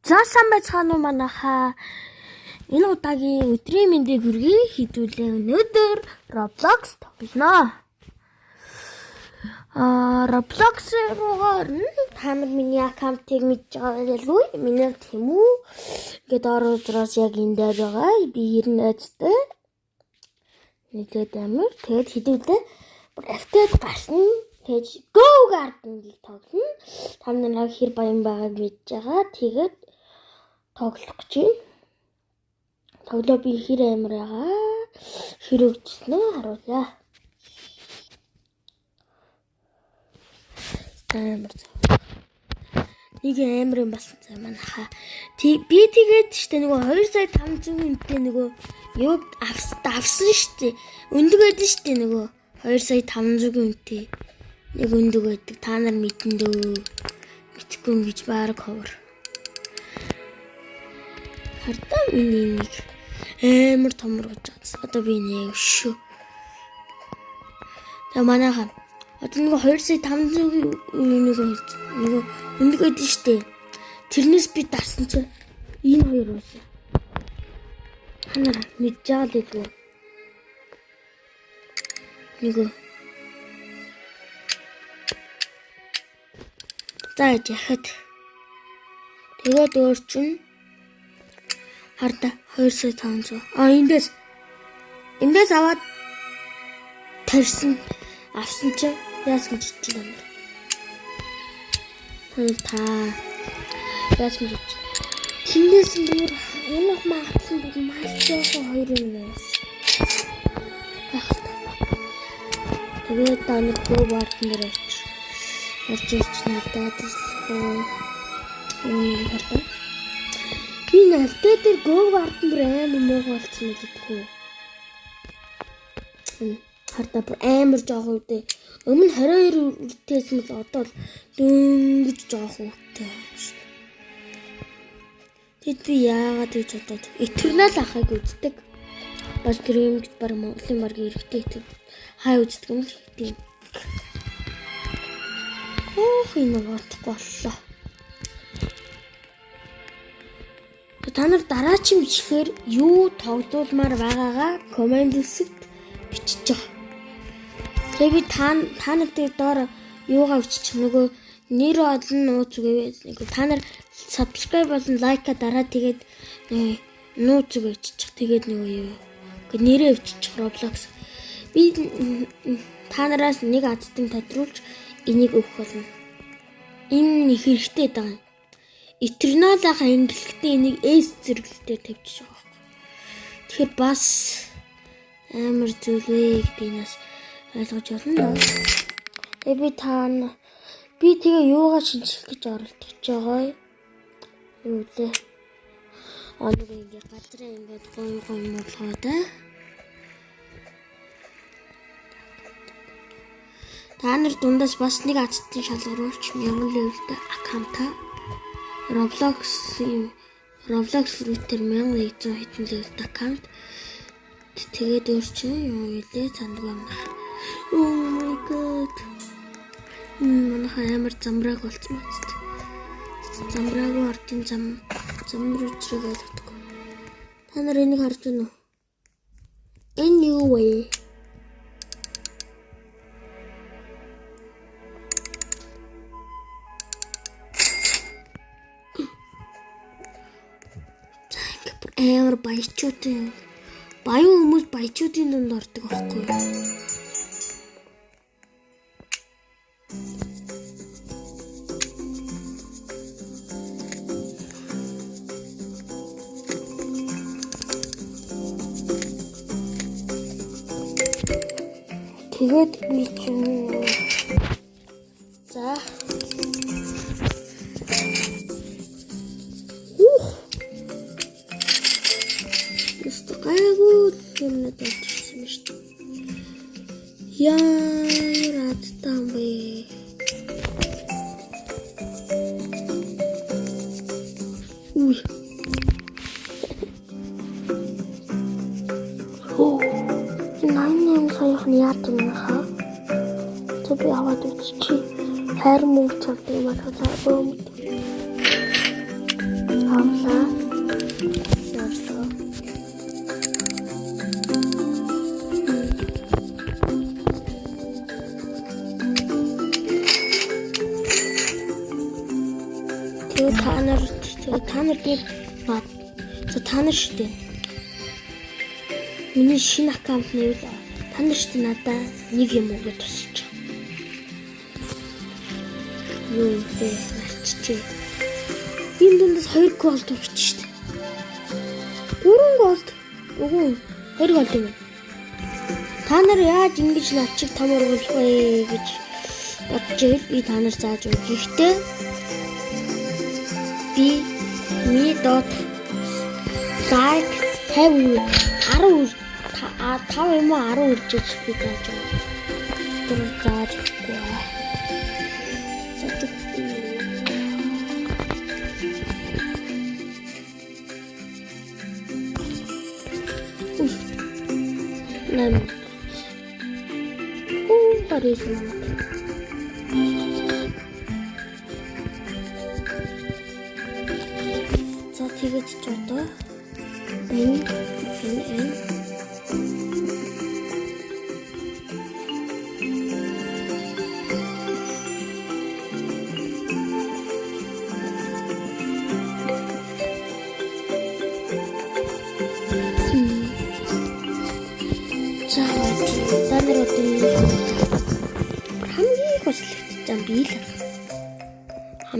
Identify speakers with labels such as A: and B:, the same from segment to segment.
A: За сайн байцгаана уу манайхаа. Энэ удаагийн өдрийн мэндийг хүргэе. Хэдүүлээ өнөөдөр Roblox тоглоно. Roblox руугаар та нар миний аккаунтыг мэдж байгаа байлгүй. Миний Тэмүү ингээд ороод яг энэ дээр байгаа. Би 90 найзтай. Нэгэд амир. Тэгэд хэдүүлээ FT гарсан. Тэгэж Go Garden-ийг тоглоно. Та нараа хэр баян байгааг мэдж байгаа. Тэгээд тоглох гэж байна. Тоглоо би хэр амар байгаа. Хэр өгчсөн нь харуулъя. Амар. Нэг амар юм болсон цаа манайхаа. Би тэгээд штэ нөгөө 2,500 үнэтэй нөгөө юу авсан штэ. Өндөг байдсан штэ нөгөө 2,500 үнэтэй. Нэг өндөг байдаг. Та нар мэдэн дөө. Мэдхгүй гэж баараг ховор. Хардаа миний нэг амар том рууж байгаа. Одоо би нэг шүү. Тэгээ манайхаа одоо нэг 2,500 нэг өндөг байдсан штэ. Тэрнээс би дарсан чинь энэ хоёр уусан. Ханаа мэдж байгаа л үү. Нэг за яхад тэгээд өөрчн харда 2,500. Эндээс аваад тарьсан авсан чи яасан гэж байна. Та яасан гэж. Тэндээс бүр энэ магадлан бүр маш жоохон 2 юм. Тэгээд та нэг Go Garden дээр орж ирч надад хараа. Би навтай дээр Go Garden дээр амар муугаа болсон мэдээгүй. Хараа бүр амар жоохон үедээ өмнө 22 үртээс нь одоо л дөнгөж жоохон үедээ байна. Тэд би яагаад гэж бодоод Eternal ахыг үздэг. Бас гэрэмж бар Монголын баг эрэхтэй тэр хай үздэг юм л тийм. Энэ бодохгүй боллоо. Та нар дараачийн бичлэгээр юу тоглоулмаар байгаагаа комент хэсэгт бичиж байгаа. Тэгээ би та нарт доор юугаа өччих нөгөө нэр олон нууц үгээ та нар subscribe болон лайка дараа тэгээд нууц үгээ өччих. Тэгээд нөгөө юу нэрээ өччих Roblox. Би та нараас нэг азтан тодруулж энийг өгөх болно. Энэ их хэрэгтэй даа. Eternal-аа ингэлэхдээ энийг S зэрэглэлээр тавьчих байгаа. Тэгэхээр бас амар зүйлээ гэдгийг нас ойлгож байна. Тэгээ би тэгээ юугаа шинжлэх гэж оролдож байгаа юу лээ. Нэг ингэ газраа ингээд гоё муулгаад та нар дундаас бас нэг азтын шалгаруулж 1000 level-тэй аккаунтаа Roblox router 1100 хэдэн level-тэй аккаунт. Тэгээд өөрчн юу илээ сандгүй юм. Oh my god. Манайхаа амар замбрааг болцсон мэт. Замбраагүй ардын замбруу зэрэг ойлгохгүй. Та нар энийг харж байна уу? Anyway. Амар баячуудын баян хүмүүс баячуудын дунд ордог байхгүй юу? Тэгээд би чинь за юмнад болчихсон шүү дээ. Яарад тамбэ. Уй. Найн саяхан яатан нахаа. Тэг би аваад үзчихье. Хайр мөнгө цалдаг юм аа. авлаа. Та нар гээд бат. Та нар шүү дээ. Миний шинэ аккаунт нэвэл та нар шүү дээ надаа нэг юм өгөө тусч. Юу вэ? Арччихээ. Энэ дундаас 2 гол төгч шүү дээ. 4 гол. Үгүй 2 гол юм. Та нар яаж ингэж над чиг том ургуулах вэ гэж бодож байвал би та нар зааж өгье. Гэхдээ би миний дот лайк 50 10 5 юм уу 10 үржиж би зааж өгье. Тэр зааж өгөхгүй. Парисэн. За тэгээд ч одоо энэ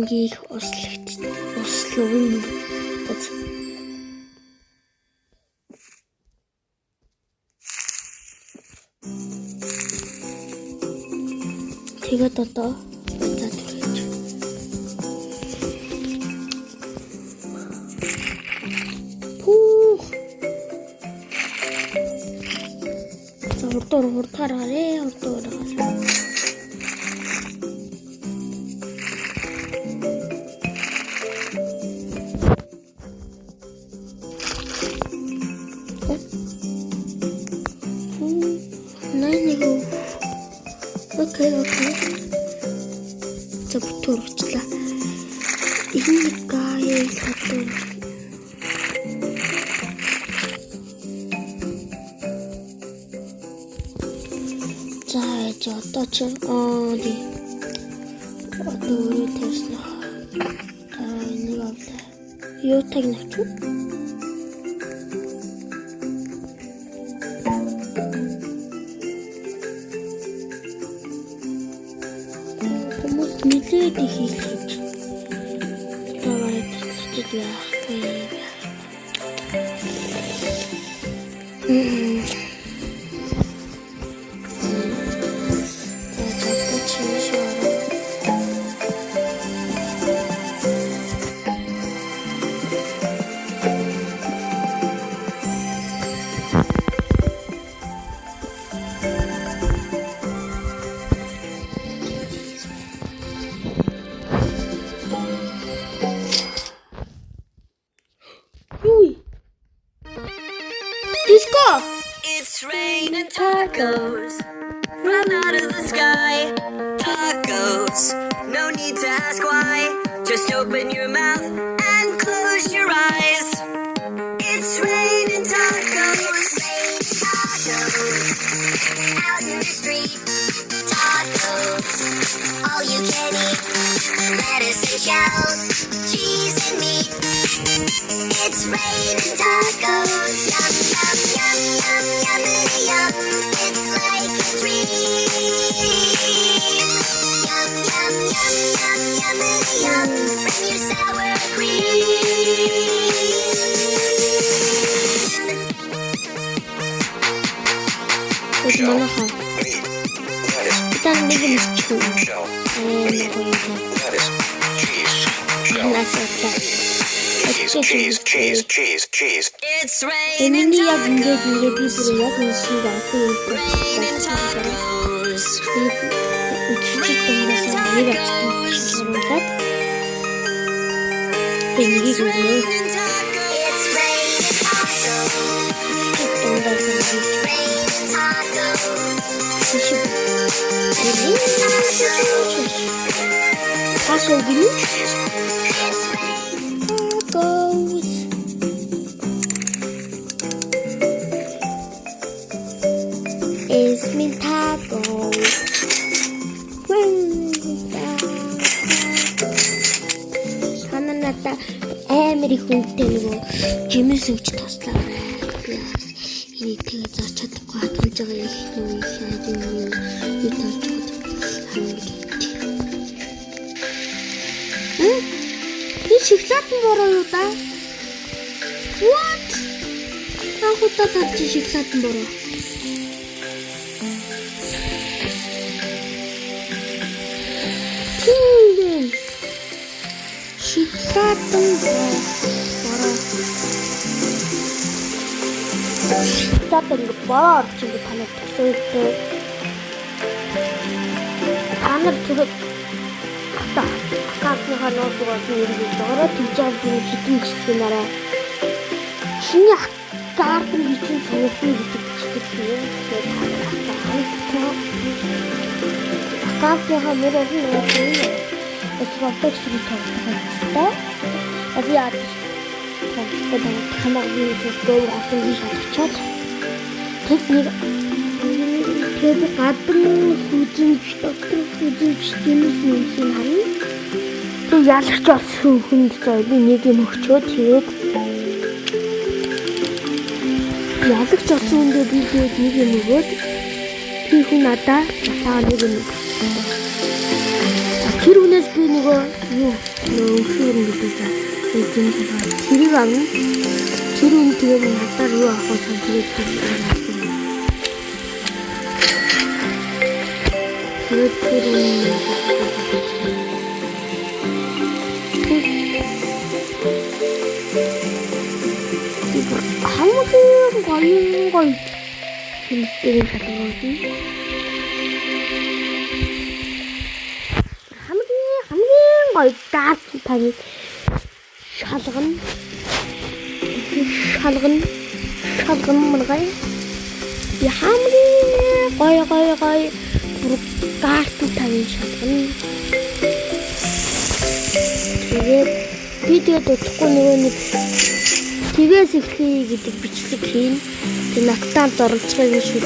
A: хамгийн их услуун тэгээд одоо за түргэж пүүх за хурдгаар гараа Окей. За бүтурчлаа. Энэ гай хатуу. За одоо ч ди. Одоо тэрсэн. Нэг авлаа. Юу тагнах вэ? Нилээд хийх гэж. Таваад чичээд яах вэ?
B: It's raining tacos right out of the sky. Tacos, no need to ask why. Just open your mouth and close your eyes. It's raining tacos. Tacos out in the street. Tacos, all you can eat. Lettuce and shells, cheese and meat. It's raining tacos. Yum, yum, yum, yum, yummity yum. It's like a dream. Yum, yum, yum, yum, yummity yum. Bring your sour cream.
A: Shell, meat, lettuce, cheese.
B: It's raining tacos.
A: Taco. надаа амар их үнэтэй нөгөө жимс өгч тослоо. Энийг тэгээ зарч чадахгүй хатгалж байгаа их нөгөө шаад юу толж байгаа. Би шоколад бороо юу да? What? Ахуудаа тарч шоколад бороо. Тин. Шоколад бороо. Шоколад бороо чи танад төсөөлтөө. Танад зүгт Акаасныхаа ноотгоос нэрийг дөрөв тийжээд хитэн гисгэнараа. Чиний гарден бичсэн сонирхол гэдэг бичдэг юм. Акаасныхаа нэрийг нэрээ. Эсвэл төсвөр тавьдаг. Asi яа. Тэгээд хамаагүй зөв атан шатчихад. Тэгээд гадны хүзэмж доктор хүзэмж гэмсэн харин тэг ялагч болсон хүнд зөө би нэг юм өгчөө тэгээд ялагч болсон хүндээ би тэгээд нэг юм өгөөд тэр хүн надаа цаа нэг юм тэр хүнээс би нөгөө өгшөөр гэдэг за тэрийг авна тэр хүн тэгээд надаа руу авах тэгээд хамгийн гоё хэлбэрийн шалгуулт нь хамгийн гоё даат тань шалган мангай хамгийн гоё гаат тань шалган тэгээд би тэгээд утгагүй нөгөө нэг тэгээс эхлэе гэдэг бичлэг хийн. Тэг надтай зорилцохыг нь шүү.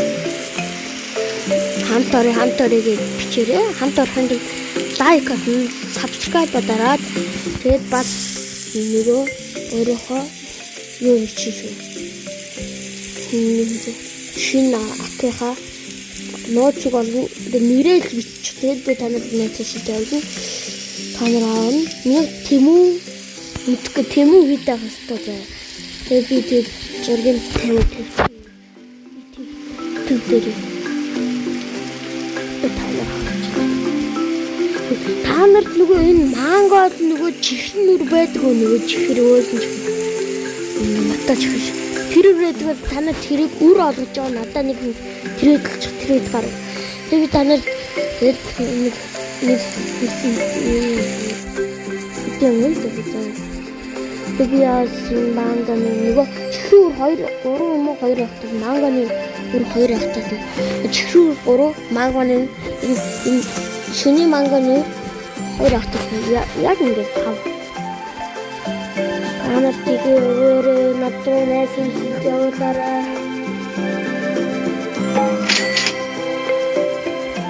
A: Хамт орё гэж бичээрэй. Хамт орохын тулд лайк атын, сабскрайб дараад тэгээд бас нөгөө өөрийнхөө юу бичиж шинэ аккаунтаа нууцыг олно. Нэрэл бичих. Тэгээд би танад нууцыг тавьна. Та нар аавна. Нэг тэмүү хийдэг хэвээр. Тэгээд би тэр зургийг тавьдаг. Тэгтэр. Та нарт нөгөө энэ мангод нөгөө чихнүр байдаг нөгөө чихэр өөсөн чих. Надад чих. Тэр үрээдгээр та нар тэрийг үр олгож байгаа надад нэг тэрээд гар. Тэгээд та нар нэг Тэгээс манганы нөгөө чихрүү 2 3 авдаг манганы бүр 2 авдаг. Чихрүү 3 манганы энэ шүний манганы 2 авдаг. Яг ингэж тав. Анаар тэгээ өөрөө надад нэсэн явуулаарай.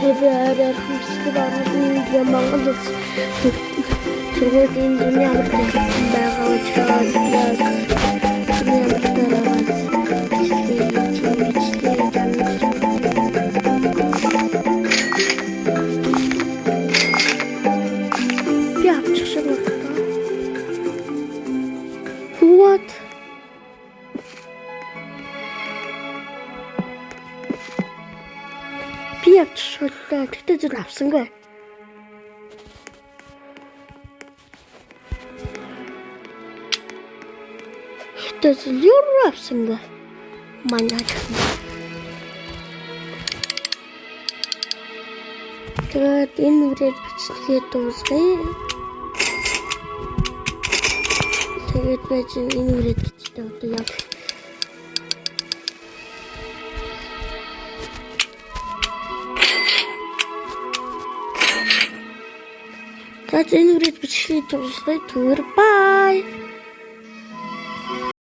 A: Хэвээр хүсдэг юм Монгол улс тэгээд энэ дуны амттай байгаа учраас What? Би авчихлаа. Тэгтээ зүр авсангүй. Тэгтээ зүр авсангүй. Манайд. Тэгээд энэ үрээд бичлэгээ дуусгая. Тэгээд байж энэ үрээд бичтэй одоо яг За энэ үрээд бичлэгийг дуусгая. Түр бай.